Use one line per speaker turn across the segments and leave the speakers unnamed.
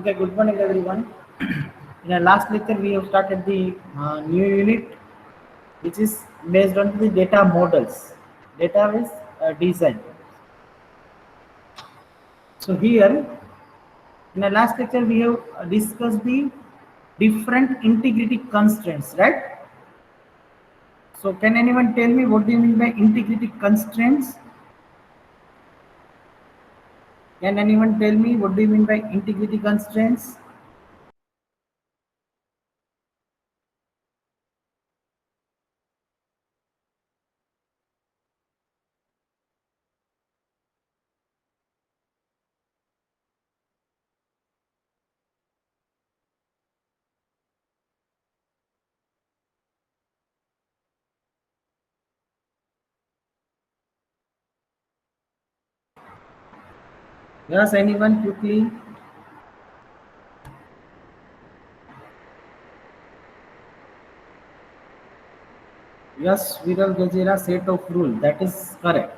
Okay, good morning everyone. In the last lecture, we have started the new unit, which is based on the data models. Data is design. So here, in the last lecture, we have discussed the different integrity constraints, right? So can anyone tell me what do you mean by integrity constraints? Can anyone tell me what do you mean by integrity constraints? Yes, anyone quickly? Yes, Viral Gajera set of rule. That is correct.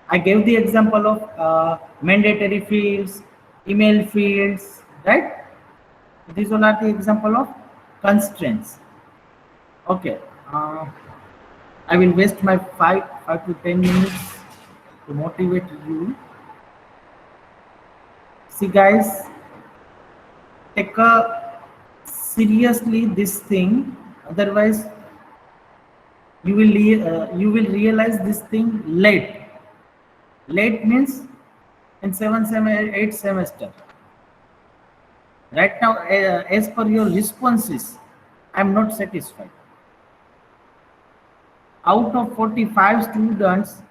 I gave the example of mandatory fields, email fields, right? These all are the example of constraints. Okay. I will waste my 5 to 10 minutes to motivate you. See, guys, take a seriously this thing. Otherwise, you will realize this thing late. Late means in 8 semester. Right now, as per your responses, I am not satisfied. Out of 45 students,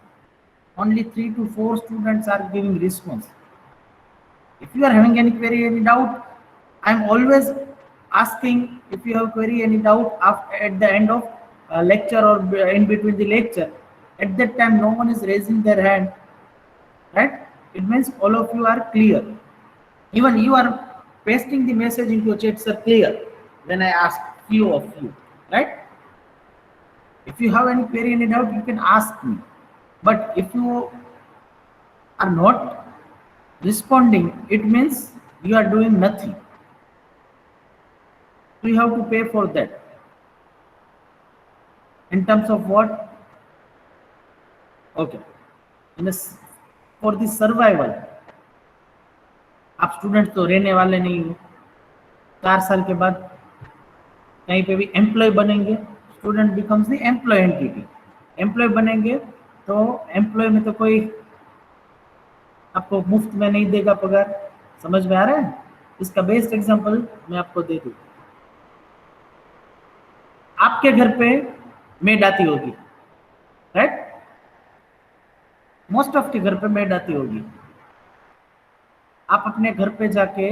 only 3 to 4 students are giving response. If you are having any query, any doubt, I am always asking if you have query, any doubt at the end of lecture or in between the lecture. At that time, no one is raising their hand, right? It means all of you are clear. Even you are pasting the message into chat, sir, clear, when I ask few of you, right? If you have any query, any doubt, you can ask me. But if you are not responding, it means you are doing nothing. So you have to pay for that. In terms of what? Okay. For the survival, आप student तो रहने वाले नहीं हो. 4 साल के बाद कहीं पे भी एम्प्लॉय बनेंगे. Student becomes the employee entity. Employee बनेंगे तो एम्प्लॉय में तो कोई आपको मुफ्त में नहीं देगा पगार. समझ में आ रहा है? इसका बेस्ट एग्जांपल मैं आपको दे दूं. आपके घर पे मेड आती होगी, राइट? मोस्ट ऑफ के घर पे मेड आती होगी. आप अपने घर पे जाके,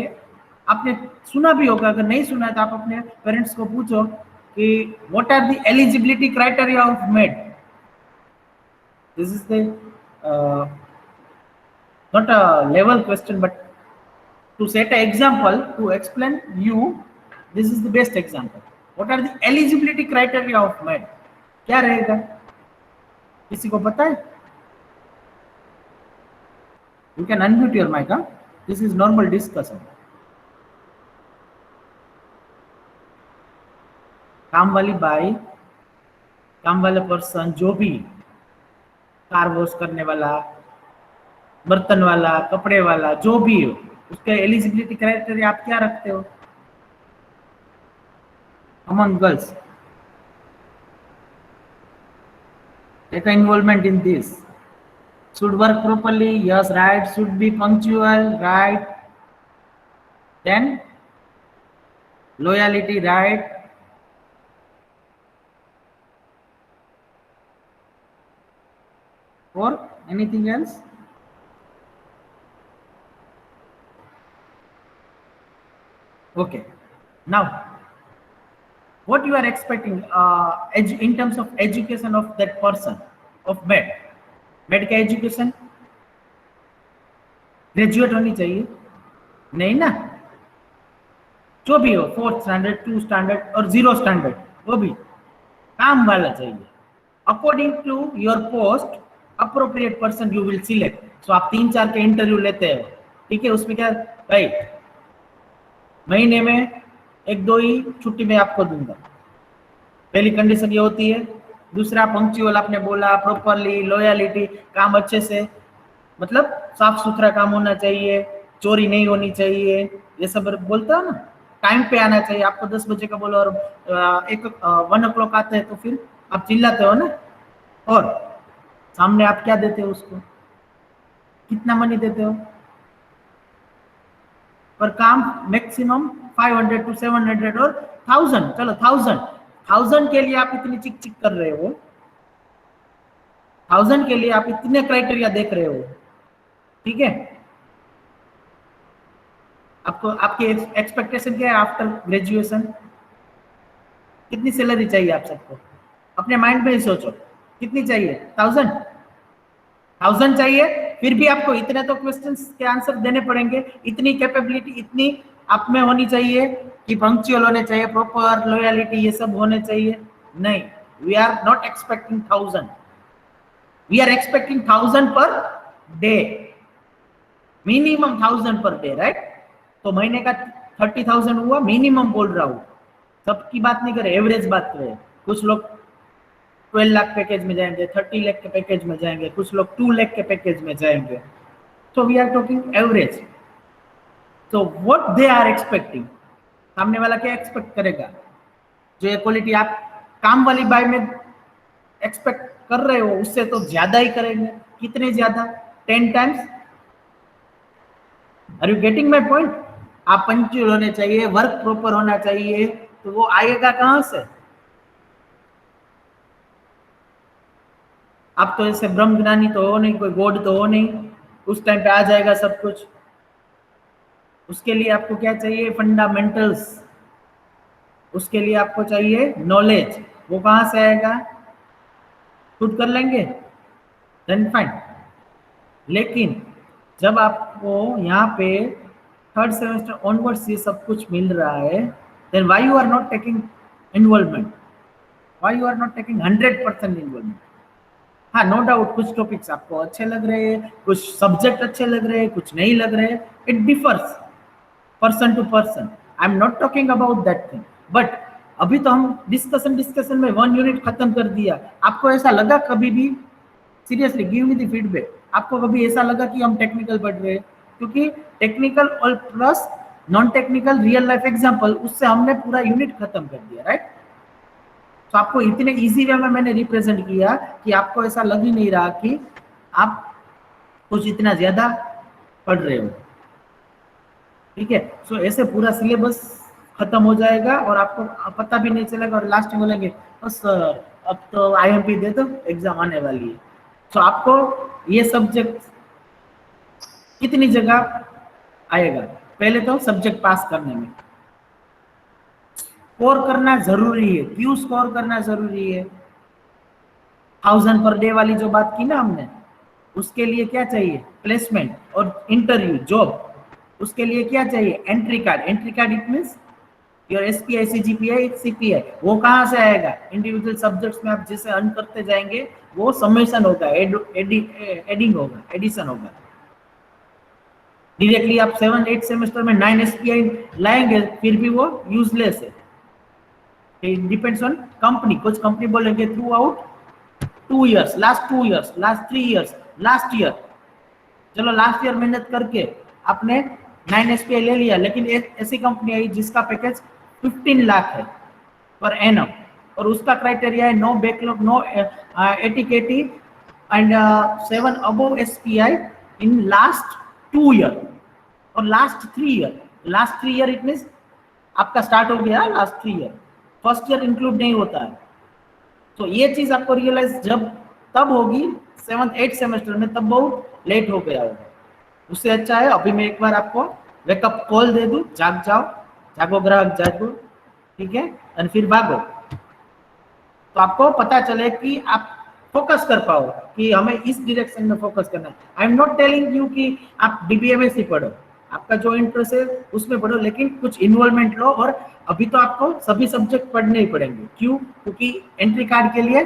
आपने सुना भी होगा, अगर नहीं सुना है तो आप अपने पेरेंट्स को पूछो कि what are the eligibility criteria of made. This is the not a level question, but to set an example, to explain you, this is the best example. What are the eligibility criteria of med? क्या रहेगा? किसी को पता है? You can unmute your mic. This is normal discussion. काम वाली by, काम वाला पर्सन, जो भी कार वॉश करने वाला, बर्तन वाला, कपड़े वाला, जो भी हो, उसके एलिजिबिलिटी क्राइटेरिया आप क्या रखते हो? Among girls, take involvement in this. Should work properly, yes, right. Should be punctual, right. Then loyalty, right. Or anything else? Okay. Now, what you are expecting in terms of education of that person, of med? med का education graduate होनी चाहिए? नहीं ना. जो भी हो, 4th standard, 2 standard और 0 standard, वो भी काम वाला चाहिए. According to your post, appropriate person you will select. So आप 3-4 के इंटरव्यू लेते हो, ठीक है? उसमें क्या भाई महीने में 1-2 ही छुट्टी मैं आपको दूंगा। पहली कंडीशन ये होती है। दूसरा, पंक्चुअल आपने बोला, प्रॉपरली, लॉयलिटी, काम अच्छे से, मतलब साफ सुथरा काम होना चाहिए, चोरी नहीं होनी चाहिए, ये सब बोलता है ना। टाइम पे आना चाहिए। आपको 10 बजे का बोलो और 1 o'clock आते हैं तो फिर आप चिल्लाते हो ना। और सामने आप क्या देते हो उसको, कितना मनी देते हो पर काम? मैक्सिमम 500 to 700 और 1000, चलो 1000 के लिए आप इतनी चिक चिक कर रहे हो, 1000 के लिए आप इतने क्राइटेरिया देख रहे हो, ठीक है। आपको आपकी एक्सपेक्टेशन क्या है आफ्टर ग्रेजुएशन? कितनी सैलरी चाहिए आप सबको? अपने माइंड में ही सोचो, कितनी चाहिए? 1000 चाहिए। फिर भी आपको इतने तो क्वेश्चंस के आंसर देने पड़ेंगे, इतनी कैपेबिलिटी, इतनी आप में होनी चाहिए कि पंक्चुअल होने चाहिए, प्रॉपर लॉयलिटी, ये सब होने चाहिए। नहीं, we are not expecting 1000, we are expecting 1000 per day, minimum 1000 per day, right. तो महीने का 30,000 हुआ, मिनिमम बोल रहा हूँ, सबकी बात नहीं करे, एवरेज बात करें। कुछ लोग 12 लाख पैकेज में जाएंगे, 30 लाख के पैकेज में जाएंगे, कुछ लोग 2 लाख के पैकेज में जाएंगे। तो वी आर टॉकिंग एवरेज। तो व्हाट दे आर एक्सपेक्टिंग, सामने वाला क्या एक्सपेक्ट करेगा? जो ये क्वालिटी आप काम वाली बाई में एक्सपेक्ट कर रहे हो, उससे तो ज्यादा ही करेंगे। कितने ज्यादा? 10 times. Are you getting my point? आप पंक्चुअल होने चाहिए, वर्क प्रॉपर होना चाहिए, तो वो आएगा कहां से? आप तो ऐसे ब्रह्म ज्ञानी तो हो नहीं, कोई गॉड तो हो नहीं, उस टाइम पे आ जाएगा सब कुछ। उसके लिए आपको क्या चाहिए? फंडामेंटल्स। उसके लिए आपको चाहिए नॉलेज। वो कहां से आएगा? खुद कर लेंगे, देन फाइन। लेकिन जब आपको यहाँ पे 3rd सेमेस्टर ऑनवर्ड्स ये सब कुछ मिल रहा है, then why you are not taking involvement? Why you are not taking 100% involvement? हाँ, नो डाउट कुछ टॉपिक्स आपको अच्छे लग रहे हैं, कुछ सब्जेक्ट अच्छे लग रहे हैं, कुछ नहीं लग रहे हैं। It differs person to person. I am not talking about that thing. But अभी तो हम डिस्कशन में 1 यूनिट खत्म कर दिया। आपको ऐसा लगा कभी भी? Seriously give me the feedback. आपको कभी ऐसा लगा कि हम टेक्निकल पढ़ रहे हैं? क्योंकि टेक्निकल और plus non technical real life example, उससे हमने पूरा यूनिट खत्म कर दिया, राइट। तो आपको इतने इजी वे में मैंने रिप्रेजेंट किया कि आपको ऐसा लग ही नहीं रहा कि आप कुछ इतना ज्यादा पढ़ रहे हो, ठीक है। सो ऐसे पूरा सिलेबस खत्म हो जाएगा और आपको पता भी नहीं चलेगा, और लास्ट में बोलेंगे बस अब तो IMP दे दो, एग्जाम आने वाली है। तो आपको ये सब्जेक्ट कितनी जगह आएगा? पहले तो सब्जेक्ट पास करने में स्कोर करना जरूरी है। क्यों स्कोर करना जरूरी है? 1000 पर डे वाली जो बात की ना हमने, उसके लिए क्या चाहिए? प्लेसमेंट और इंटरव्यू, जॉब। उसके लिए क्या चाहिए? Entry card. Entry card it means your SPI, CGPI, CPI। वो कहाँ से आएगा? इंडिविजुअल सब्जेक्ट्स में आप जैसे अर्न करते जाएंगे, वो समेशन होगा, एडिंग होगा, एडिशन होगा। डायरेक्टली आप 7-8 सेमेस्टर में 9 SPI लाएंगे, फिर भी वो यूजलेस है। It depends on company. कुछ कंपनी बोलेंगे through out 2 years, last 2 years, last 3 years, last year. चलो लास्ट ईयर मेहनत करके आपने 9 SPI ले लिया, लेकिन एक ऐसी कंपनी आई जिसका पैकेज 15 लाख है पर एनम, और उसका क्राइटेरिया है no backlog, no ATKT and 7 above SPI in last 2 year और last 3 year. Last 3 year it means आपका स्टार्ट हो गया last 3 year, first year include नहीं होता है। तो ये चीज आपको रियलाइज जब तब होगी 7th-8th सेमेस्टर में, तब बहुत लेट हो गया होगा। उससे अच्छा है अभी मैं एक बार आपको वेकअप कॉल दे दूं, जाग जाओ, जागो ग्राहक जागो, ठीक है, और फिर भागो। तो आपको पता चले कि आप फोकस कर पाओ कि हमें इस डायरेक्शन में फोकस करना है। आई एम नॉट टेलिंग यू कि आप DBMS ही पढ़ो, आपका जो इंटरेस्ट है उसमें पढ़ो, लेकिन कुछ इन्वॉल्वमेंट लो। और अभी तो आपको सभी सब्जेक्ट पढ़ने ही पड़ेंगे। क्यों? क्योंकि एंट्री कार्ड के लिए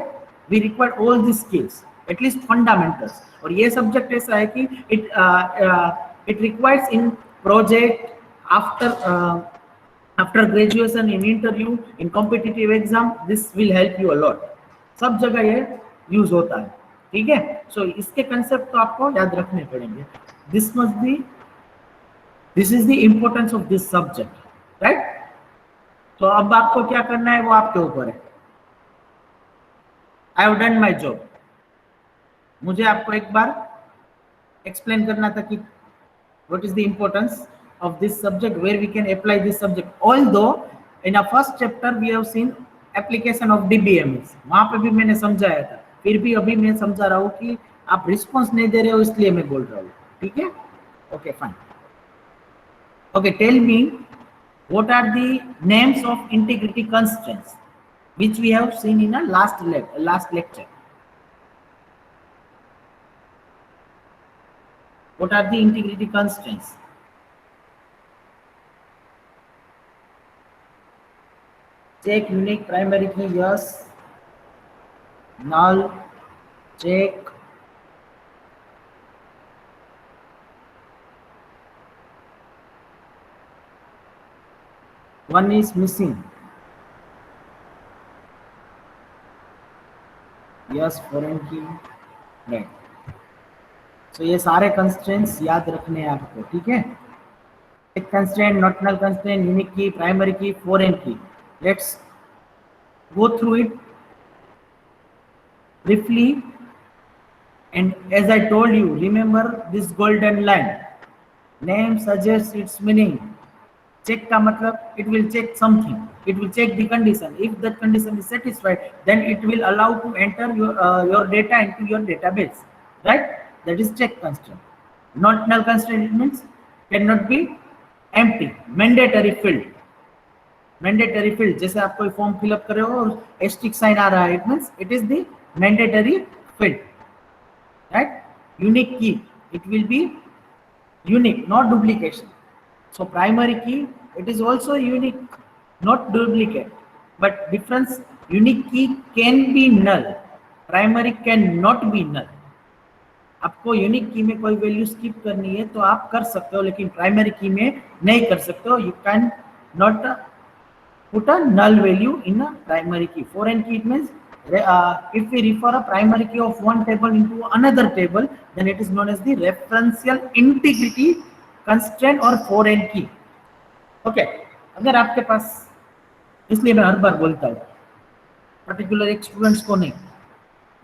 we require all the skills, at least fundamentals. और ये सब्जेक्ट ऐसा है कि it requires in project after after graduation, in interview, in competitive exam, this will help you a lot. सब जगह ये यूज होता है, ठीक है। सो इसके कंसेप्ट तो आपको याद रखने पड़ेंगे। This must be, this is the importance of this subject, right. तो अब आपको क्या करना है वो आपके ऊपर है। I have done my job. मुझे आपको एक बार एक्सप्लेन करना था कि what is the importance of this subject, where we can apply this subject. Although in our first chapter we have seen application of DBMS, वहां पे भी मैंने समझाया था, फिर भी अभी मैं समझा रहा हूँ कि आप रिस्पॉन्स नहीं दे रहे हो इसलिए मैं बोल रहा हूँ, ठीक है। Okay fine. Okay, tell me what are the names of integrity constraints which we have seen in a last lecture. What are the integrity constraints? Check unique primary key, yes. Null, check. One is missing. Yes, foreign key. Right. So ये सारे constraints याद रखने हैं आपको, ठीक है। Check constraint, not null constraint, unique key, primary key, foreign key. Let's go through it briefly. And as I told you, remember this golden line. Name suggests its meaning. Check का मतलब it will check something. It will check the condition. If that condition is satisfied, then it will allow to enter your data into your database, right? That is check constraint. Not null constraint, it means cannot be empty. Mandatory field. Mandatory field, जैसे आप कोई form fill up कर रहे हो और asterisk sign आ रहा है, it means it is the mandatory field, right? Unique key, it will be unique, not duplication. So primary key, it is also unique, not duplicate, but difference, unique key can be null, primary cannot be null. आपको unique की में कोई value skip करनी है तो आप कर सकते हो, लेकिन प्राइमरी की में नहीं कर सकते हो। You can not put a null value in a primary key. Foreign key, it means if we refer a primary key of one table into another table, then it is known as the referential integrity constraint or foreign key. Okay, अगर आपके पास, इसलिए मैं हर बार बोलता हूँ particular एक students को नहीं,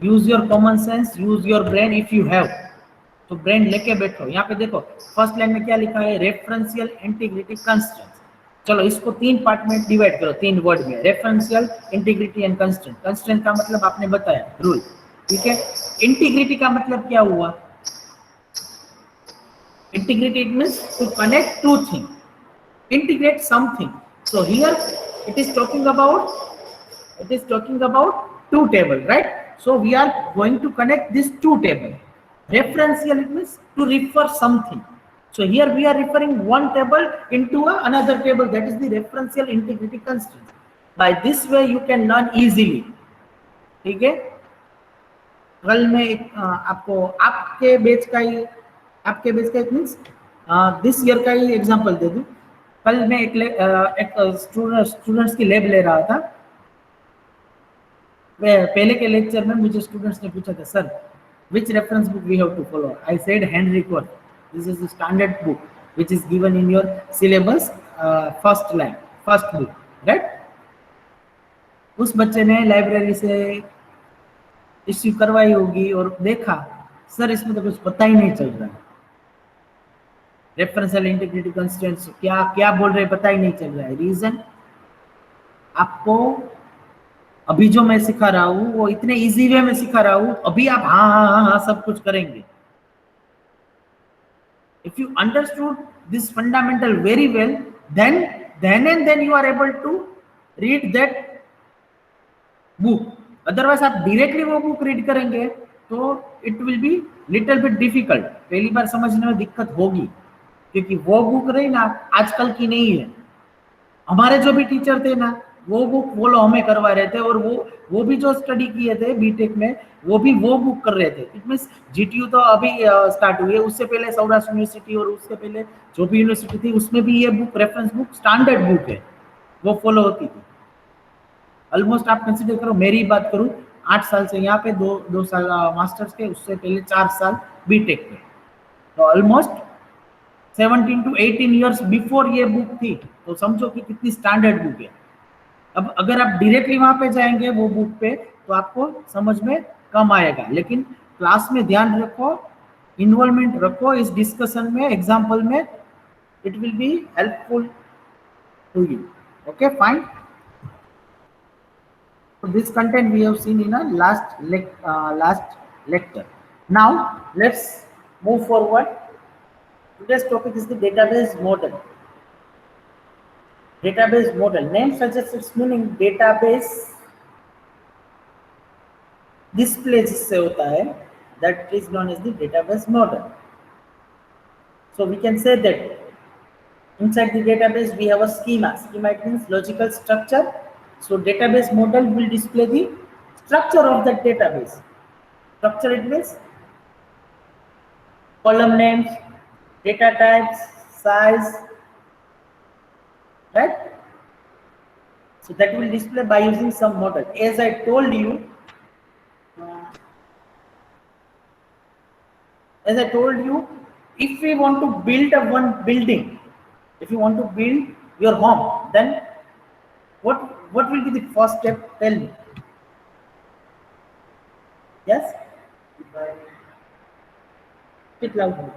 use your common sense, use your brain if you have, तो ब्रेन लेके बैठो। यहाँ पे देखो फर्स्ट लाइन में क्या लिखा है, रेफरेंशियल इंटीग्रिटी कंस्ट्रेंट। चलो इसको तीन पार्ट में डिवाइड करो, तीन वर्ड में, referential, integrity and constraint. Constraint का मतलब आपने बताया रूल, ठीक है। इंटीग्रिटी का मतलब क्या हुआ, integrity it means to connect two thing, integrate something. So here it is talking about two table, right? So we are going to connect these two table. Referential, it means to refer something. So here we are referring one table into another table, that is the referential integrity constraint. By this way you can learn easily, ठीक है। कल में आपको आपके batch का it means this year का ही example दे दूं। कल मैं एक स्टूडेंट्स की लैब ले रहा था। पहले के लेक्चर में मुझे स्टूडेंट्स ने पूछा था, sir which reference book we have to follow. I said Heinrich Wirth, this is the standard book which is given in your syllabus, first book, right. उस बच्चे ने लाइब्रेरी से इश्यू करवाई होगी और देखा, सर इसमें तो कुछ पता ही नहीं चल रहा है, रेफरेंशियल इंटीग्रिटी कंस्ट्रेंट्स क्या बोल रहे पता ही नहीं चल रहा है। रीजन, आपको अभी जो मैं सिखा रहा हूँ वो इतने इजी वे में सिखा रहा हूँ, अभी आप हाँ हाँ हाँ हाँ सब कुछ करेंगे। If you understood this fundamental very well, then you are able to read that book. Otherwise आप डायरेक्टली वो बुक रीड करेंगे तो it will be little bit difficult, पहली बार समझने में दिक्कत होगी, क्योंकि वो बुक रही ना आजकल की नहीं है। हमारे जो भी टीचर थे ना वो बुक फॉलो हमें करवा रहे थे, और वो भी जो स्टडी किए थे बीटेक में वो भी वो बुक कर रहे थे। इट मींस जीटीयू तो अभी स्टार्ट हुई है, उससे पहले सौराष्ट्र यूनिवर्सिटी और उससे पहले जो भी यूनिवर्सिटी थी उसमें भी ये book reference book standard book है, वो फॉलो होती थी। ऑलमोस्ट आप कंसिडर करो, मेरी बात करूं, 8 साल से यहाँ पे, 2 साल मास्टर्स के, उससे पहले 4 साल बीटेक के, तो ऑलमोस्ट 17 to 18 years बिफोर ये बुक थी। तो समझो कि कितनी स्टैंडर्ड बुक है। अब अगर आप डायरेक्टली वहां पे जाएंगे वो बुक पे, तो आपको समझ में कम आएगा, लेकिन क्लास में ध्यान रखो, इन्वॉल्वमेंट रखो इस डिस्कशन में, एग्जाम्पल में, it will be helpful to you. Okay fine. So this content we have seen in a last lecture. Now let's move forward. Today's topic is the database model. Database model. Name suggests its meaning. Database displays से होता है. That is known as the database model. So we can say that inside the database we have a schema. Schema, it means logical structure. So database model will display the structure of that database. Structure, it means column names, data types, size, right? So that will display by using some model. As I told you, if we want to build one building, if you want to build your home, then what will be the first step? Tell me. Yes? Speak loudly.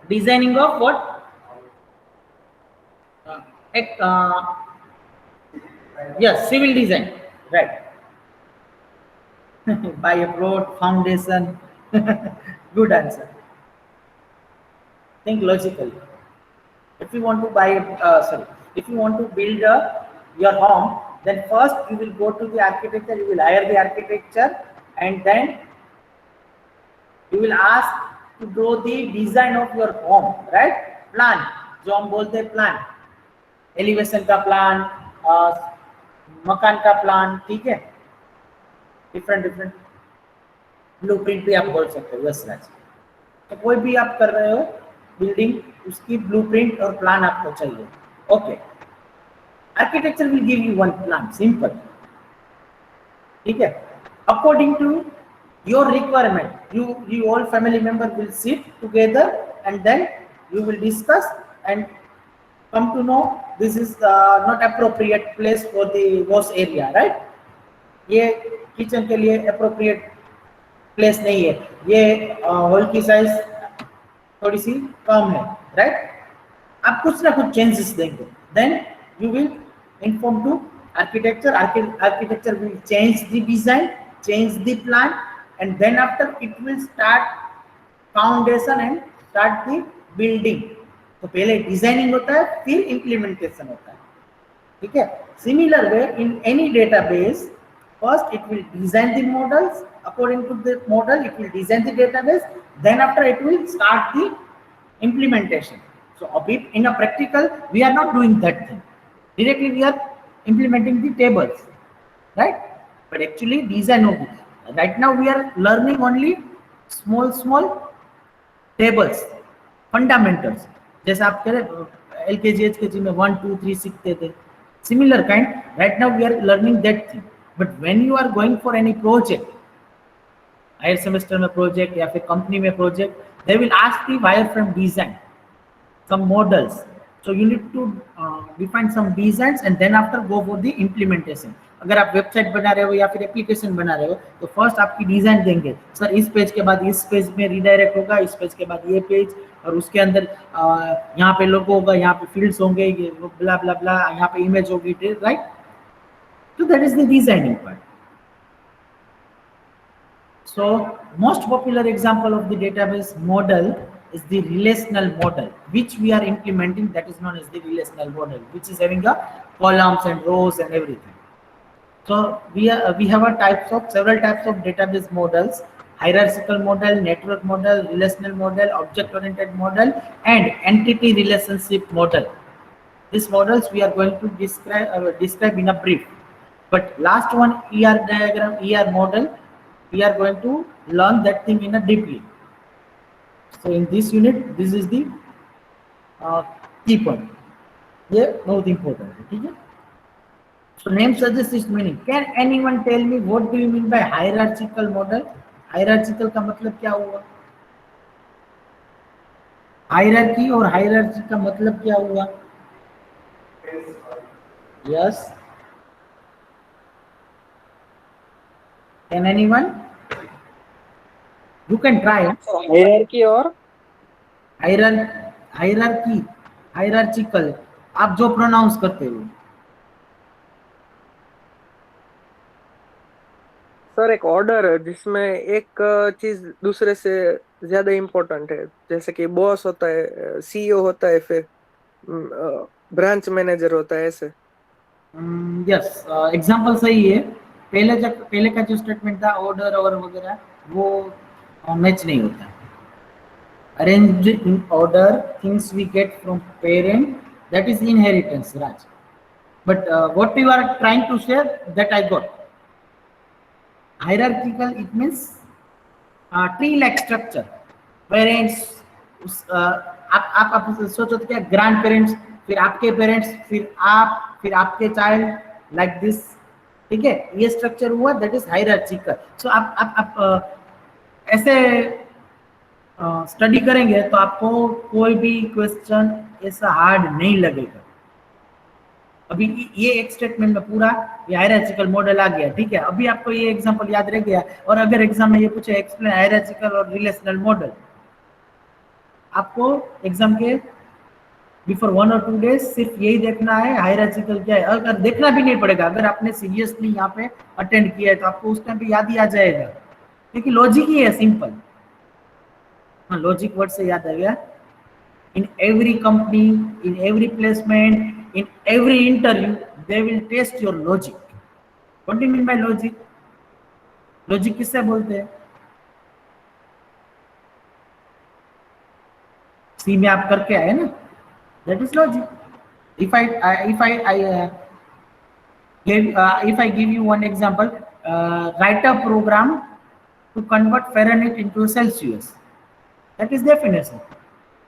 Designing of what? Yes, civil design, right? By a road, foundation. Good answer. Think logically. If you want to if you want to build your home, then first you will go to the architecture, you will hire the architecture, and then you will ask to draw the design of your home, right? Plan, जो हम बोलते हैं plan, elevation का plan, मकान का plan, ठीक है, different blueprint भी आप बोल सकते हो। यस राज, तो कोई भी आप कर रहे हो बिल्डिंग, उसकी ब्लूप्रिंट और प्लान आपको चाहिए। Okay, architecture will give you one plan, simple, ठीक है, according to your requirement. You all family member will sit together and then you will discuss and come to know this is not appropriate place for the wash area, right? ये kitchen के लिए appropriate place नहीं है, ये hall की size थोड़ी सी कम है, right? आप कुछ ना कुछ चेंजेस देंगे, then you will inform to architecture. Architecture will change the design, change the plan, and then after it will start foundation and start the building. तो पहले डिजाइनिंग होता है, फिर इम्प्लीमेंटेशन होता है, ठीक है। Similar way in any database, first it will design the models, according to the model it will design the database, then after it will start the implementation. So in a practical we are not doing that thing directly, we are implementing the tables, right? But actually design होगी। Right now we are learning only small tables, fundamentals, जैसे आप कह रहे LKG HKG में 1 2 3 सीखते थे, similar kind, right now we are learning that thing. But when you are going for any project, higher semester में project या फिर company में project, they will ask the wireframe design, some models, so you need to define some designs and then after go for the implementation. अगर आप website बना रहे हो या फिर एप्लीकेशन बना रहे हो, तो फर्स्ट आपकी डिजाइन देंगे, सर इस पेज के बाद इस पेज में रीडायरेक्ट होगा, इस पेज के बाद ये पेज, और उसके अंदर यहाँ पे लोगो होगा, यहाँ पे फील्ड्स होंगे, ये ब्ला ब्ला ब्ला, यहाँ पे इमेज होगी, राइट? तो that is the designing part. So most popular example of the database model is the relational model, which we are implementing, that is known as the relational model, which is having a columns and rows and everything. So we have several types of database models: hierarchical model, network model, relational model, object oriented model, and entity relationship model. These models we are going to describe in a brief. But last one, ER diagram, ER model, we are going to learn that thing in a deeply. So in this unit, this is the key point. ये बहुत important है, ठीक है। So name suggests its meaning. Can anyone tell me what do you mean by hierarchical model? Hierarchical का मतलब क्या हुआ? Hierarchy और hierarchy का मतलब क्या हुआ? Yes. Can anyone? You can try.
Hierarchy और
Hierarchy, hierarchical. आप जो प्रोनाउंस करते हो।
सर एक ऑर्डर है जिसमें एक चीज दूसरे से ज्यादा इम्पोर्टेंट है, जैसे कि बॉस होता है, सीईओ होता है, फिर ब्रांच मैनेजर होता है, ऐसे।
यस, एग्जाम्पल सही है। पहले का जो स्टेटमेंट था ऑर्डर और वगैरह, वो मैच नहीं होता। Arranged in order, things we get from parent, that is inheritance, Raj. But what you are trying to say, that I got. Hierarchical, it means tree like structure. Parents, आप सोचो तो क्या, grand parents, फिर आपके parents, फिर आप, फिर आपके चाइल्ड, लाइक दिस, ठीक है। ये स्ट्रक्चर हुआ, दैट इज हायरार्चिकल। सो आप ऐसे स्टडी करेंगे तो आपको कोई भी क्वेश्चन ऐसा हार्ड नहीं लगेगा। अभी ये एक स्टेटमेंट में पूरा ये हायरार्चिकल मॉडल आ गया, ठीक है। अभी आपको ये एग्जांपल याद रह गया, और अगर एग्जाम में ये पूछे एक्सप्लेन हायरार्चिकल और रिलेशनल मॉडल, आपको एग्जाम के बिफोर 1 और 2 डेज सिर्फ यही देखना है हायरार्चिकल क्या है। अगर देखना भी नहीं पड़ेगा, अगर आपने सीरियसली यहाँ पे अटेंड किया है तो आपको उस टाइम पे याद ही आ जाएगा, क्योंकि लॉजिक ही है, सिंपल। हाँ, लॉजिक वर्ड से याद आ गया। in every company, in every placement, in every interview, they will test your logic. What do you mean by logic? Logic किससे बोलते हैं? सी में आप करके आए ना, that is logic. If I give you one example, write a program to convert Fahrenheit into Celsius. That is definition.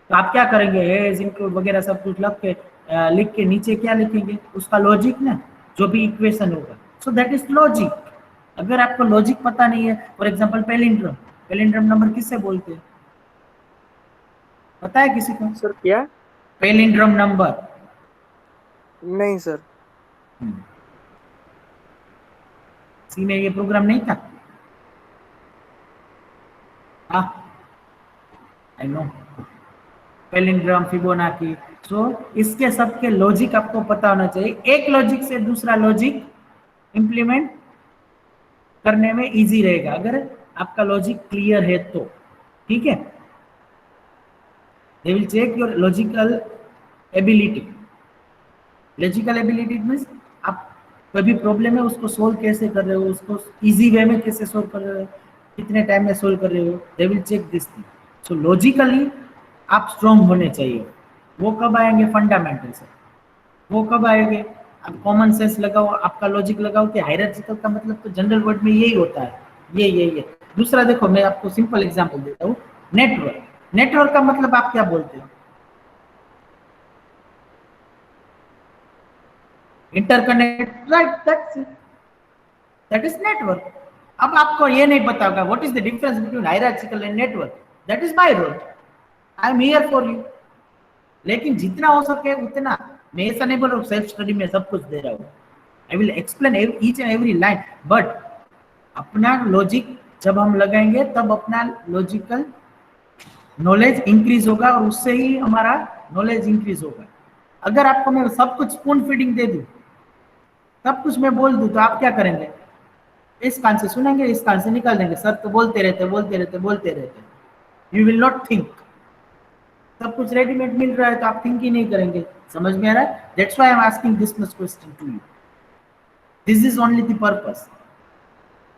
तो आप क्या करेंगे, एज इंक्लूड वगैरह सब कुछ लिख के नीचे क्या लिखेंगे, उसका लॉजिक ना, जो भी इक्वेशन होगा। So that is logic. अगर आपको लॉजिक पता नहीं है, for example palindrome, palindrome number किससे बोलते हैं, पता है किसी को?
सर क्या?
Palindrome number.
नहीं सर।
सी में ये प्रोग्राम नहीं था। हाँ, आई नो, पैलिंड्रोम, फिबोनाची। सो इसके सबके लॉजिक आपको पता होना चाहिए। एक लॉजिक से दूसरा लॉजिक इंप्लीमेंट करने में इजी रहेगा, अगर आपका लॉजिक क्लियर है तो, ठीक है। They will check your logical ability. Logical ability means आप कोई भी प्रॉब्लम है उसको सोल्व कैसे कर रहे हो, उसको इजी वे में कैसे सोल्व कर रहे हो, कितने टाइम में सोल्व कर रहे हो, they will check this thing. So logically आप स्ट्रॉन्ग होने चाहिए। वो कब आएंगे? फंडामेंटल से। वो कब आएंगे? आप कॉमन सेंस लगाओ, आपका लॉजिक लगाओ कि हायरार्चिकल का मतलब तो जनरल वर्ड में यही होता है, ये। दूसरा देखो, मैं आपको सिंपल एग्जांपल देता हूँ। नेटवर्क। नेटवर्क का मतलब आप क्या बोलते हो? Interconnect, right, that is network. अब आपको ये नहीं पता होगा what is the difference between hierarchical and network, that is my role, I am here for you. लेकिन जितना हो सके उतना, मैं ऐसा नहीं बोल रहा हूँ सेल्फ स्टडी में सब कुछ दे रहा हूँ, I will explain each and every line, but अपना लॉजिक जब हम लगाएंगे तब अपना लॉजिकल नॉलेज इंक्रीज होगा, और उससे ही हमारा नॉलेज इंक्रीज होगा। अगर आपको मैं सब कुछ स्पून फीडिंग दे दूं, सब कुछ मैं बोल दूं, तो आप क्या करेंगे? इस कान से सुनेंगे, इस कान से निकाल देंगे। सर तो बोलते रहते, यू विल नॉट थिंक। सब कुछ रेडीमेड मिल रहा है तो आप थिंक ही नहीं करेंगे। समझ में आ रहा है? That's why I am asking this much question to you. This is only the purpose,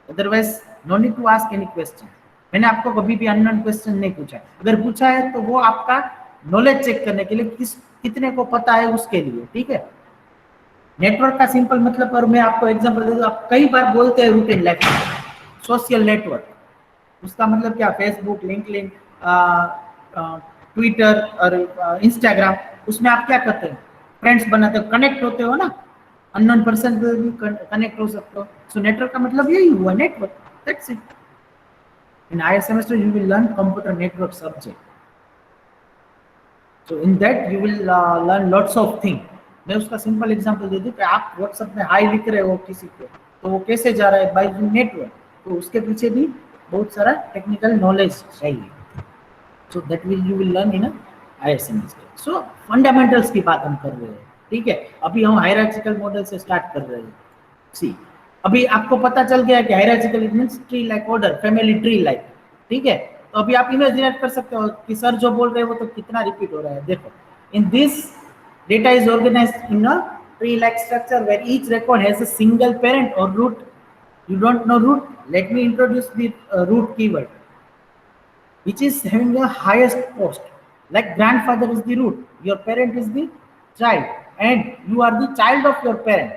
otherwise no need to ask any question. मैंने आपको कभी भी अननोन क्वेश्चन नहीं पूछा। अगर पूछा है तो वो आपका नॉलेज चेक करने के लिए, कितने को पता है उसके लिए, ठीक है। नेटवर्क का सिंपल मतलब, और मैं आपको एग्जांपल दे दूं, आप कई बार बोलते हैं रूटीन लाइफ में सोशल नेटवर्क, उसका मतलब क्या? फेसबुक, लिंक्डइन, ट्विटर और इंस्टाग्राम, उसमें आप क्या करते हैं? फ्रेंड्स बनाते हो, कनेक्ट होते हो ना, अननोन पर्सन पे भी कनेक्ट हो सकते हो. सो नेटवर्क का मतलब यही हुआ, network. That's it. In higher semester you will learn computer network subject. So in that you will learn lots of thing. मैं उसका सिंपल एग्जांपल दे दूं कि आप व्हाट्सएप में हाई लिख रहे हो किसी को, तो वो कैसे जा रहा है, बाय नेटवर्क. तो उसके पीछे भी बहुत सारा टेक्निकल नॉलेज चाहिए. So that will you will learn in a higher semester. So fundamentals की बात हम कर रहे हैं, ठीक है. अभी हम हायरार्चिकल मॉडल से स्टार्ट कर रहे हैं. सी, अभी आपको पता चल गया कि hierarchical means tree like order, family tree like, ठीक है. तो अभी आप इमेजिन कर सकते हो कि सर जो बोल रहे हैं वो तो कितना रिपीट हो रहा है. देखो, in this data is organized in a tree like structure where each record has a single parent or root. You don't know root? Let me introduce the root keyword, which is having the highest cost. Like grandfather is the root, your parent is the child, and you are the child of your parent.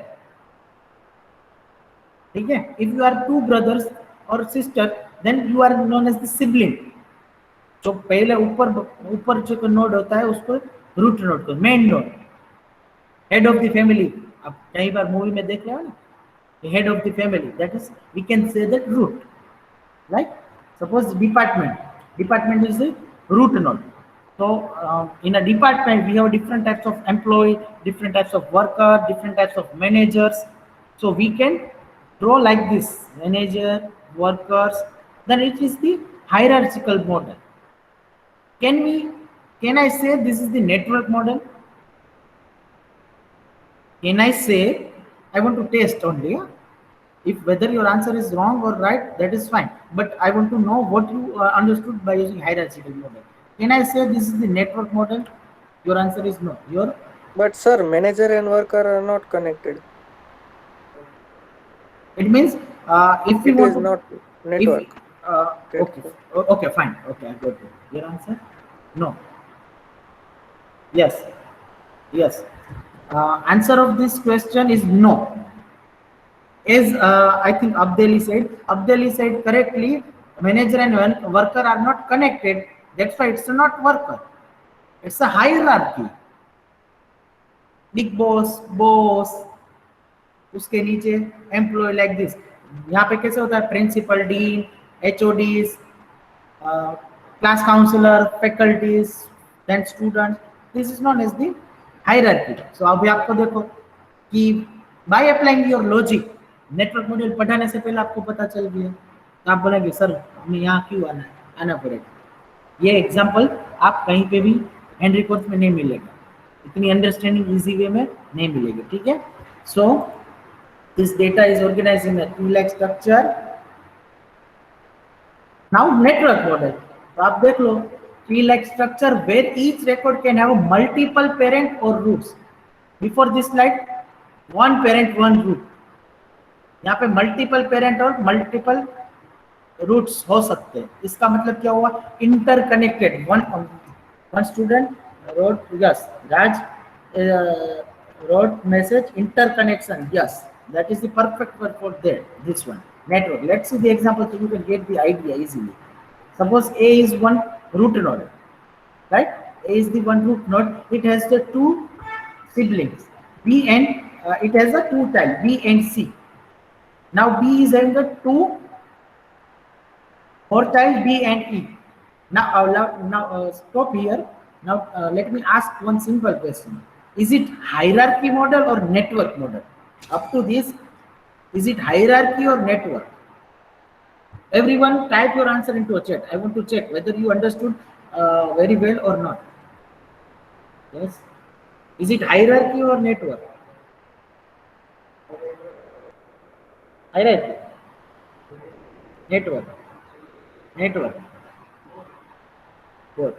ठीक है. If you are two brothers or sister, then you are known as the sibling. जो पहले ऊपर ऊपर जो node होता है उसको रूट नोड को, main node, head of the family. आप कई बार मूवी में देख रहे हो ना, head of the family, that is we can say that root. Like suppose department is the root node. So in a department we have different types of employee, different types of worker, different types of managers. So we can draw like this: manager, workers. Then it is the hierarchical model. Can I say this is the network model? Can I say, I want to test only, yeah? If whether your answer is wrong or right, that is fine, but I want to know what you understood by using hierarchical model. Can I say this is the network model? Your answer is no. Your
But sir, manager and worker are not connected.
It means if you
It
want
is
to,
not
if
network.
okay, okay, fine, okay, I got it. Your answer? No. Yes, yes. Answer of this question is no. As I think Abdeli said correctly, manager and worker are not connected. That's why it's not worker. It's a hierarchy. Big boss, boss, उसके नीचे employ like this. यहाँ पे कैसे होता है, principal, dean, HODs, class counselor, faculties, then student. This is known as the hierarchy. So अभी आपको देखो कि by applying your logic, network module पढ़ाने से पहले आपको पता चल गया, तो आप बोलेंगे सर हमें यहाँ क्यों आना पड़ेगा. ये एग्जाम्पल आप कहीं पे भी हेनरी कोर्स में नहीं मिलेगा, इतनी अंडरस्टैंडिंग इजी वे में नहीं मिलेगी, ठीक है. सो this data is organized in a tree-like structure. Now network model. तो आप देख लो, tree-like structure where each record can have multiple parent or roots. Before this slide, one parent, one root. यहाँ पे multiple parent और multiple roots हो सकते हैं. इसका मतलब क्या हुआ, interconnected. One student wrote, yes, Raj wrote message, interconnection, yes. That is the perfect word for that. This one, network. Let's see the example so you can get the idea easily. Suppose A is one root node, right? A is the one root node. It has the two siblings, B and it has a two child, B and C. Now B is having the two more child, B and E. Now stop here. Now let me ask one simple question. Is it hierarchy model or network model? Up to this, is it hierarchy or network? Everyone type your answer into a chat. I want to check whether you understood very well or not. Yes. Is it hierarchy or network? Hierarchy. Network. Network. Good.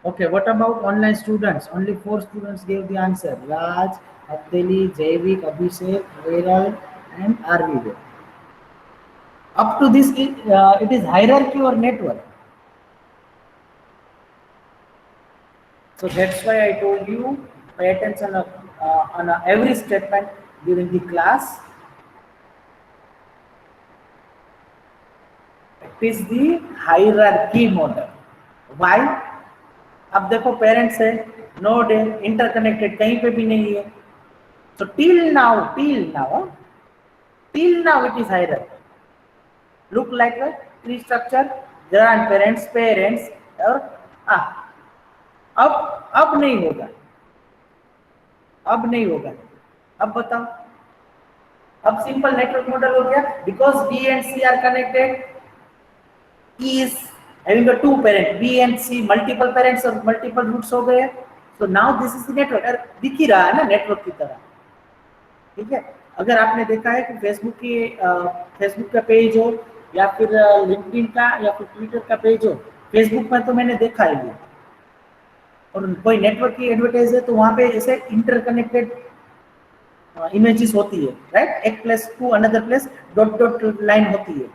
Okay, what about online students? Only 4 students gave the answer. Raj, Abdeli, Jaivik, Abhishek, Veeral, and Arvido. Up to this, it is hierarchy or network. So that's why I told you pay attention on every statement during the class. It is the hierarchy model. Why? अब देखो parents है, node है, interconnected कहीं पे भी नहीं है. So till now it is hierarchy. Look like a tree structure, grandparents, parents और अब नहीं होगा, अब बताओ. अब सिंपल नेटवर्क मॉडल हो गया, because B and C are connected. E is having a two parent, B and C multiple parents और मल्टीपल रूट्स हो गए. So now this is the network. दिख ही रहा है ना नेटवर्क की तरह. ठीक है. अगर आपने देखा है कि फेसबुक का पेज हो या फिर लिंक्डइन का या फिर ट्विटर का पेज हो, फेसबुक पर तो मैंने देखा है ये, और कोई नेटवर्क की एडवर्टाइज है तो वहां पे ऐसे इंटरकनेक्टेड इमेजेस होती है, राइट. एक place to another place dot dot line होती है.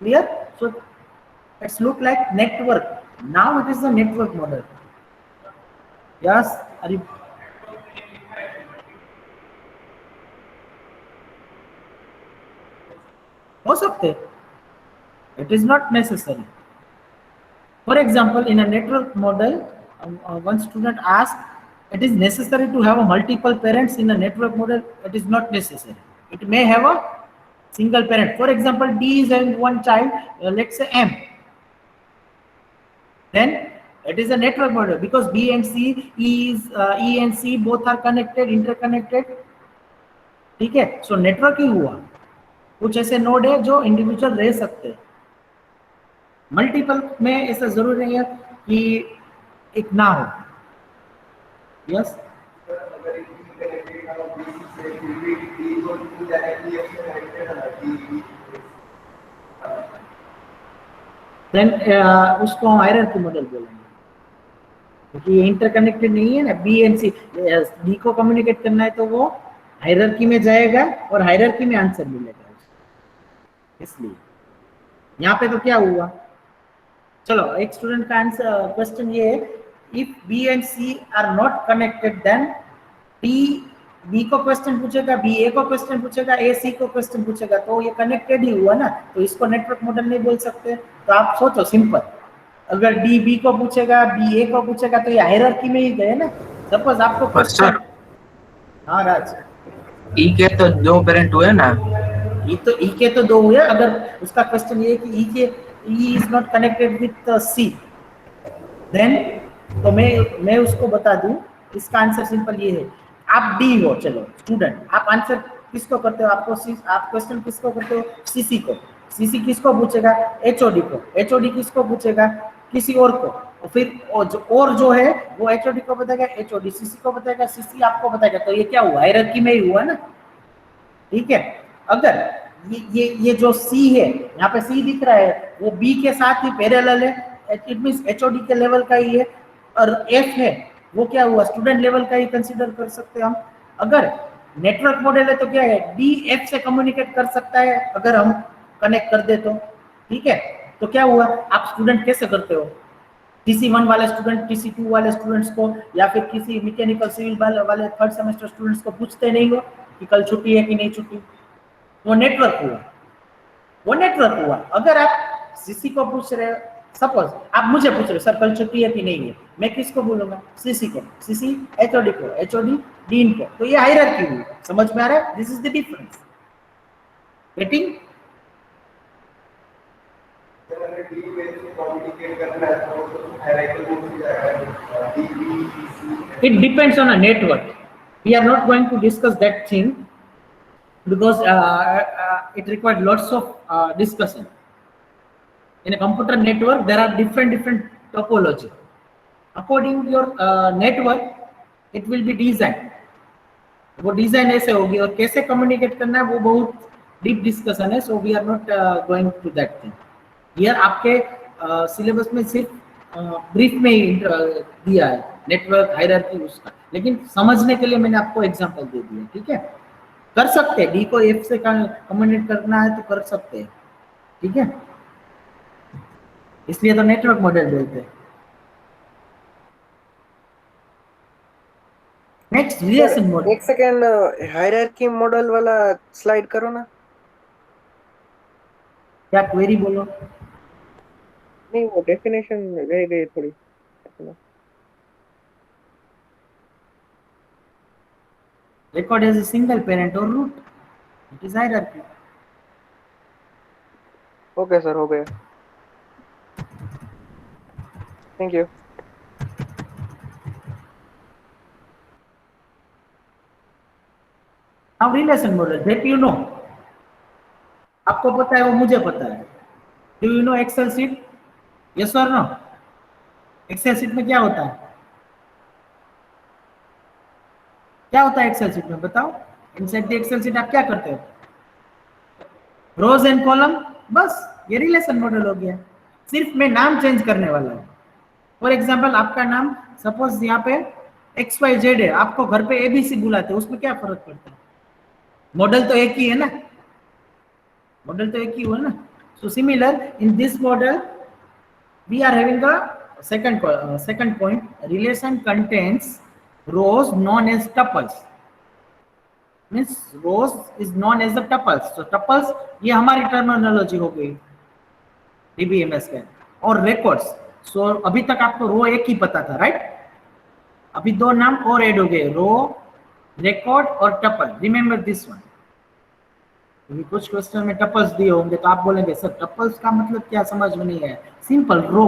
Clear. So it's look like network. Now it is the network model. Yes. अरे हो सकते, it is not necessary. For example, in a network model, one student asked, it is necessary to have a multiple parents in a network model. It is not necessary. It may have a single parent. For example, D is having one child, let's say M. Then it is a network model because B and C, E and C both are connected, interconnected. ठीक है. So network ही हुआ. कुछ ऐसे node है जो individual रह सकते हैं. मल्टीपल में ऐसा जरूरी नहीं है कि एक ना हो. यस. देन उसको हम हायरार्की मॉडल बोलेंगे क्योंकि ये इंटरकनेक्टेड नहीं है ना. बी एंड सी, डी को कम्युनिकेट करना है तो वो हायरार्की में जाएगा और हायरार्की में आंसर मिलेगा. इसलिए यहाँ पे तो क्या हुआ. चलो एक स्टूडेंट का आंसर क्वेश्चन ये है, if B and C are not connected then D B को क्वेश्चन पूछेगा, बी ए को क्वेश्चन पूछेगा, ए सी को क्वेश्चन पूछेगा, तो ये कनेक्टेड ही हुआ ना. तो इसको नेटवर्क मॉडल नहीं बोल सकते. तो आप सोचो सिंपल, अगर डी बी को पूछेगा, बी ए को पूछेगा, तो ये हायरार्की में ही गए ना. सपोज आपको क्वेश्चन. हाँ राज.
ई के तो दो पेरेंट हुए ना.
ई के तो दो हुए. अगर उसका क्वेश्चन ये है कि E is not connected with C, then तो मैं उसको बता दूं, इसका आंसर सिंपल ये है. आप डी हो, चलो स्टूडेंट, आप आंसर किसको करते हो, आप क्वेश्चन किसको करते हो, सीसी को. सीसी किसको पूछेगा, एचओडी को. एचओडी किसको पूछेगा, किसी और को. और फिर और जो है वो एचओडी को बताएगा, एचओडी सीसी को बताएगा, सीसी आपको बताएगा. तो ये क्या हुआ, हायरार्की में ही हुआ ना. ठीक है. अगर ये जो सी है, यहाँ पे सी दिख रहा है, वो बी के साथ ही पैरेलल है. इट मींस एचओडी के लेवल का ही है. और एफ है वो क्या हुआ, स्टूडेंट लेवल का ही कंसीडर कर सकते हैं हम. अगर नेटवर्क मॉडल है तो क्या है, डी एफ से कम्युनिकेट कर सकता है अगर हम कनेक्ट कर दे तो. ठीक है. तो क्या हुआ, आप स्टूडेंट कैसे करते हो, TC1 वाले स्टूडेंट TC2 वाले स्टूडेंट्स को या फिर किसी मैकेनिकल सिविल वाले थर्ड सेमेस्टर स्टूडेंट्स को पूछते नहीं हो कि कल छुट्टी है कि नहीं छुट्टी. वो नेटवर्क हुआ. अगर आप सीसी को पूछ रहे हो, सपोज आप मुझे पूछ रहे हो सर कल छुट्टी है कि नहीं है, मैं किसको बोलूंगा, सीसी को. सीसी एचओडी को, एचओडी डीन को. तो ये हायरार्की हुई. समझ में आ रहा है. This is the difference. Getting. It depends on a network. We are not going to discuss that thing because it requires lots of discussion. In a computer network, there are different topology. According to your network, it will be designed. वो design ऐसे होगी और कैसे communicate करना है वो बहुत deep discussion है. So we are not going to that thing here. आपके सिलेबस में सिर्फ ब्रीफ में ही दिया है नेटवर्क हायरार्की उसका, लेकिन समझने के लिए मैंने आपको एग्जांपल दे दिया. ठीक है. कर सकते हैं, डी को एफ से कम्युनिकेट करना है तो कर सकते हैं. ठीक है. इसलिए तो नेटवर्क मॉडल बोलते हैं. Next relation model.
एक सेकेंड, हायरार्की मॉडल वाला स्लाइड करो ना.
क्या क्वेरी बोलो.
नहीं, वो डेफिनेशन रह गई थोड़ी.
Record as a single parent or root. It is hierarchy.
Okay sir, हो गया. Thank you.
Now relation model that you know. आपको पता है, वो मुझे पता है. Do you know Excel sheet? Yes or no? Excel sheet में क्या होता है? क्या होता है Excel sheet में, बताओ. Inside the Excel sheet आप क्या करते हो? रोज एंड कॉलम. बस ये रिलेशन मॉडल हो गया. सिर्फ मैं नाम चेंज करने वाला हूँ. फॉर एग्जाम्पल आपका नाम सपोज यहाँ पे XYZ है, आपको घर पे ABC बुलाते हैं, उसमें क्या फर्क पड़ता है? मॉडल तो एक ही है ना. मॉडल तो एक ही हुआ ना. So similar in this model we are having a second point. Relation contains rows known as tuples. Means rows is known as the tuples. So tuples ये हमारी टर्मिनोलॉजी हो गई DBMS में. और records, so अभी तक आपको रो एक ही पता था, राइट. अभी दो नाम और ऐड हो गए, रो, रिकॉर्ड और टपल. Remember this one. कुछ क्वेश्चन में टपल्स दिए होंगे तो आप बोलेंगे सर टपल्स का मतलब क्या, समझ में नहीं है. सिंपल, रो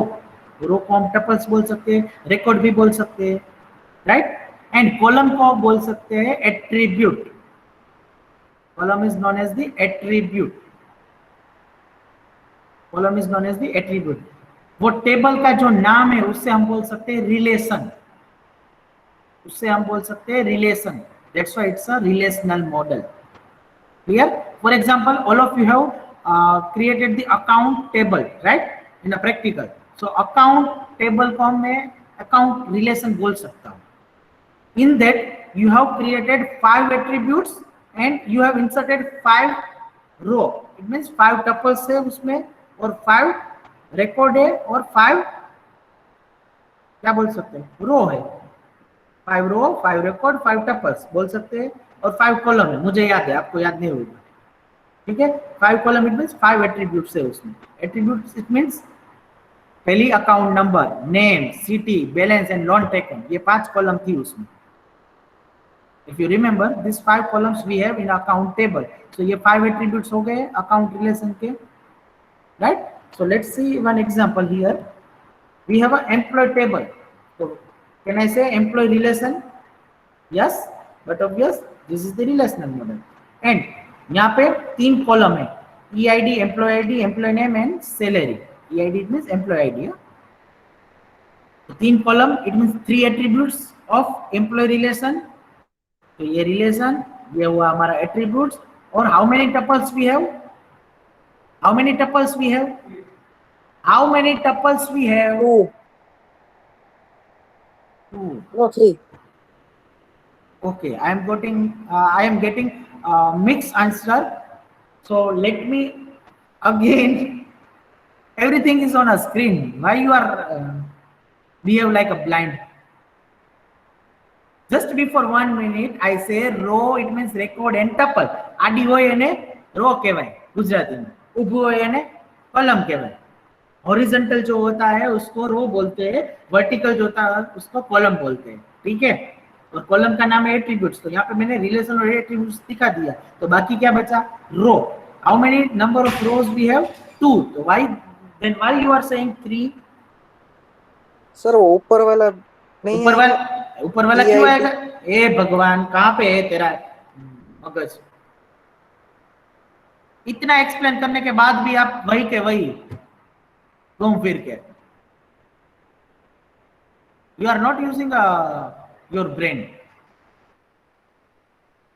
को हम टपल्स बोल सकते हैं, रिकॉर्ड भी बोल सकते हैं, राइट. एंड कॉलम को बोल सकते हैं attribute. Column is known as the attribute. Column is known as the attribute. वो टेबल का जो नाम है उससे हम बोल सकते हैं रिलेशन. उससे हम बोल सकते हैं relation. That's why it's a relational model. Clear? For example, all of you have created the account table, right? In a practical. So account table को मैं account relation बोल सकता हूँ. In that you have created 5 attributes and you have inserted 5 row. It means 5 tuples है उसमें और 5 record है और 5 क्या बोल सकते हैं, रो है. 5 रो, 5 record, 5 tuples बोल सकते हैं और 5 कॉलम है. मुझे याद है, आपको याद नहीं होगा, ठीक है. 5 कॉलम इट मींस 5 एट्रीब्यूट्स है उसमें. एट्रीब्यूट्स इट मींस पहली account number, name, city, balance and loan taken. ये 5 कॉलम थी उसमें. If you remember this 5 columns we have in account table. So ये 5 एट्रीब्यूट्स हो गए अकाउंट रिलेशन के, right. So let's see one example here. We have a employee table. तो can I say employee relation? Yes, but obvious this is the relational model. And यहाँ पे 3 column है, EID, employee ID, employee name and salary. EID it means employee ID. तो 3 column it means 3 attributes of employee relation. तो ये relation, ये हुआ हमारा attributes. और how many tuples we have? How many tuples we have? How many tuples we have? 2.
No, 3.
Okay, I am getting mixed answer. So let me again. Everything is on a screen. Why you are behave like a blind? Just before 1 minute, I say row. It means record and tuple. आडी होय એને रो કહેવાય ગુજરાતીમાં. ઊભું હોય એને કॉलम કહેવાય. Horizontal जो होता है उसको रो बोलते हैं, वर्टिकल जो होता है उसको कॉलम बोलते हैं, ठीक है. और कॉलम का नाम है एट्रीब्यूट्स. तो यहाँ पे मैंने रिलेशन और एट्रीब्यूट्स दिखा दिया. तो बाकी क्या बचा? Row. How many number of rows we have? 2. तो why you are saying 3?
Sir वो ऊपर वाला नहीं है.
ऊपर वाला क्यों आएगा? ए भगवान, कहाँ पे है तेरा मगज? इतना एक्सप्लेन करने के बाद भी आप वही के वही घूम फिर के. You are not using your brain.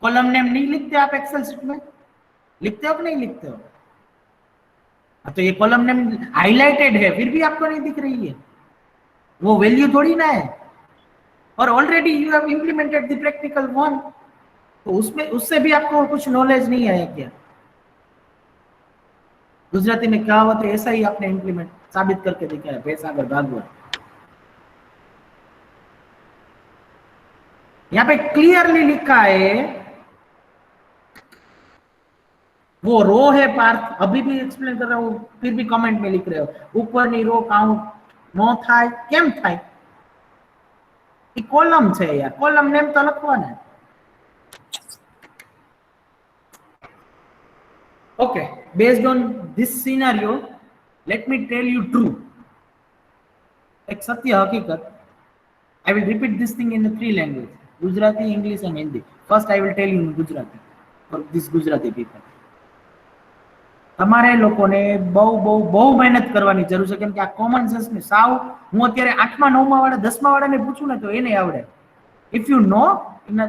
Column name नहीं लिखते आप एक्सेल शीट में? लिखते हो कि नहीं लिखते हो? तो ये कॉलम नेम हाईलाइटेड है फिर भी आपको नहीं दिख रही है, वो वैल्यू थोड़ी ना है. और already you have implemented the practical 1. तो उसमें उससे भी आपको कुछ नॉलेज नहीं है क्या? गुजराती में क्या होता है, ऐसा ही आपने इंप्लीमेंट साबित करके दिखाया. पैसा अगर भागवा यहाँ पे क्लियरली लिखा है, वो रो है पार्थ, अभी भी एक्सप्लेन कर रहा हूँ, फिर भी कमेंट में लिख रहे हो ऊपરની रो काउंट नो થાય કેમ થાય? એ કોલમ છે યાર, કોલમ નેમ તો લખવાના. Okay, based on this scenario, let me tell you true. एक सत्य हकीकत. I will repeat this thing in the three languages: Gujarati, English, and Hindi. First, I will tell you in Gujarati for this Gujarati people. તમારે લોકોને બહુ બહુ બહુ મહેનત કરવાની જરૂર છે, કેમ કે આ કોમન સેન્સ ને સાવ હું અત્યારે 8મા 9મા વાળા 10મા વાળાને પૂછું ને તો એને આવડે. If you know, in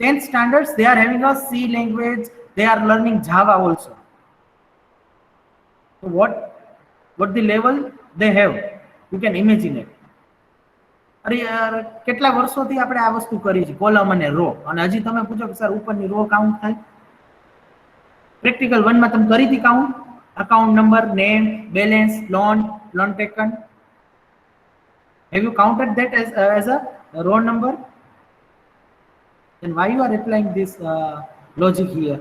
10th standards they are having a C language, they are learning Java also. So what the level they have, you can imagine it. અરે યાર કેટલા વર્ષોથી આપણે આ વસ્તુ કરી છે, કોલમ અને રો, અને હજી તમે પૂછો કે સર ઉપરની રો કાઉન્ટ થાય? પ્રેક્ટિકલ 1 માં તમે કરી હતી count? Account number, name, balance, loan taken. Have you counted that as a row number? Then why you are applying this logic here?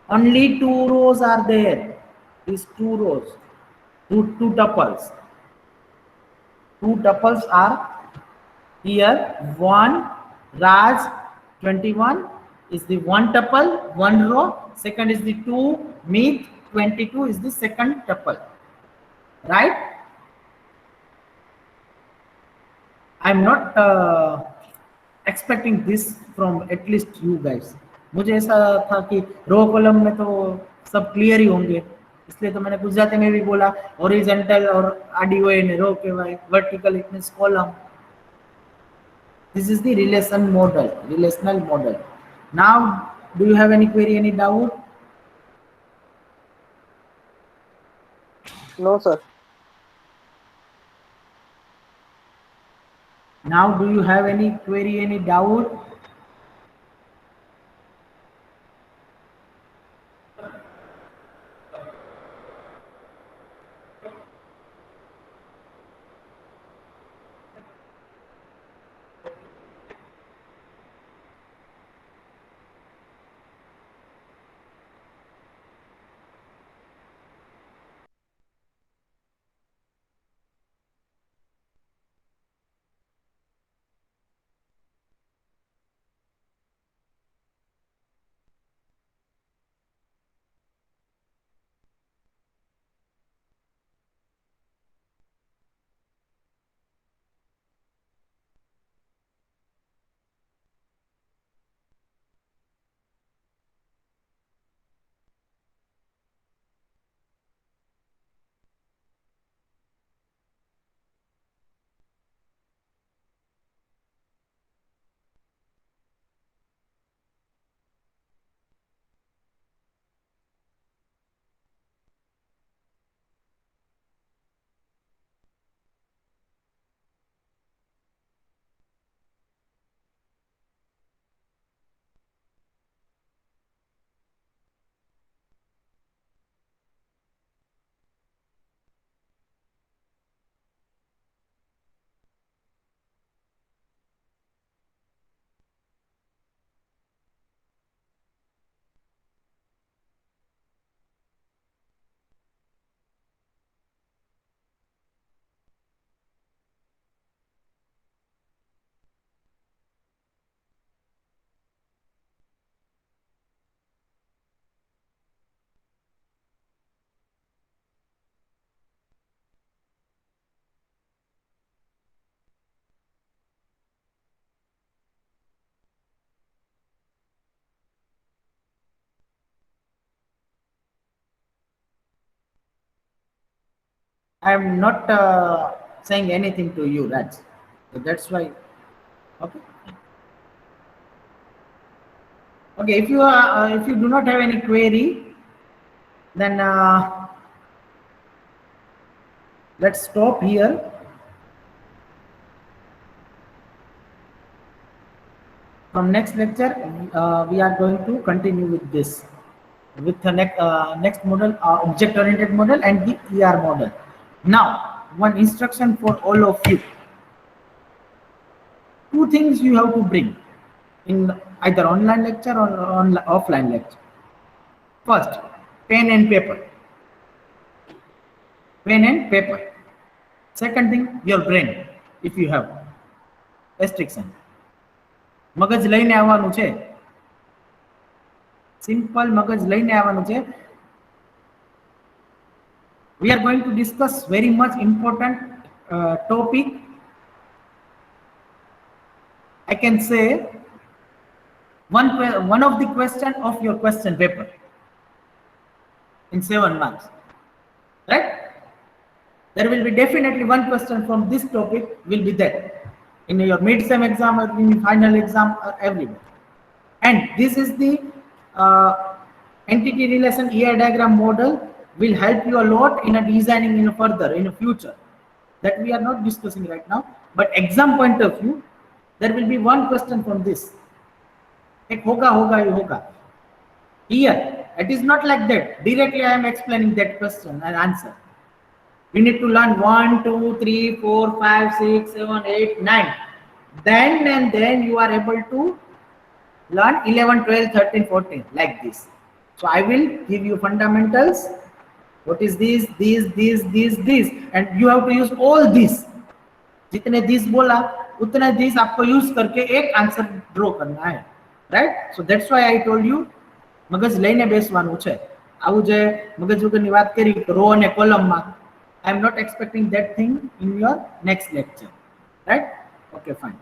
Only 2 rows are there. These 2 rows, two tuples. 2 tuples are here. 1 Raj 21 is the 1 tuple, 1 row. Second is the 2 Meet 22 is the second tuple. Right? I'm not expecting this from at least you guys. मुझे ऐसा था कि row column में तो सब clear ही होंगे, इसलिए तो मैंने गुजराती में भी बोला हॉरिजॉन्टल और आडी હોય ને રો કહેવાય, vertical it means column. This is the relational model. Now, do you have any query, any doubt?
No, sir.
Now, do you have any query, any doubt? I am not saying anything to you, Raj. So that's why. Okay. Okay. If you do not have any query, then let's stop here. From next lecture, we are going to continue with this, with the next model, object-oriented model and the ER model. Now, one instruction for all of you. two things you have to bring in either online lecture or offline lecture. First, pen and paper. Pen and paper. Second thing, your brain, if you have restriction. મગજ લઈને આવવાનું છે, simple મગજ લઈને આવવાનું છે. We are going to discuss very much important topic. I can say one of the question of your question paper in 7 marks, right? There will be definitely one question from this topic will be there in your mid-sem exam or in final exam or everywhere. And this is the entity relation ER diagram model will help you a lot in a designing in a further in a future that we are not discussing right now. But exam point of view, there will be one question from this. Ek hoga hoga hi hoga. Here, it is not like that. Directly I am explaining that question and answer. We need to learn 1, 2, 3, 4, 5, 6, 7, 8, 9. Then and then you are able to learn 11, 12, 13, 14 like this. So I will give you fundamentals. What is this, and you have to use all this. जितने this बोला उतने this आपको use करके एक answer draw करना है, right? So that's why I told you મગજ લઈને બેસવાનું છે. આવું જે મગજ વગરની વાત કરી રો અને કોલમમાં, I am not expecting that thing in your next lecture, right? Okay, fine.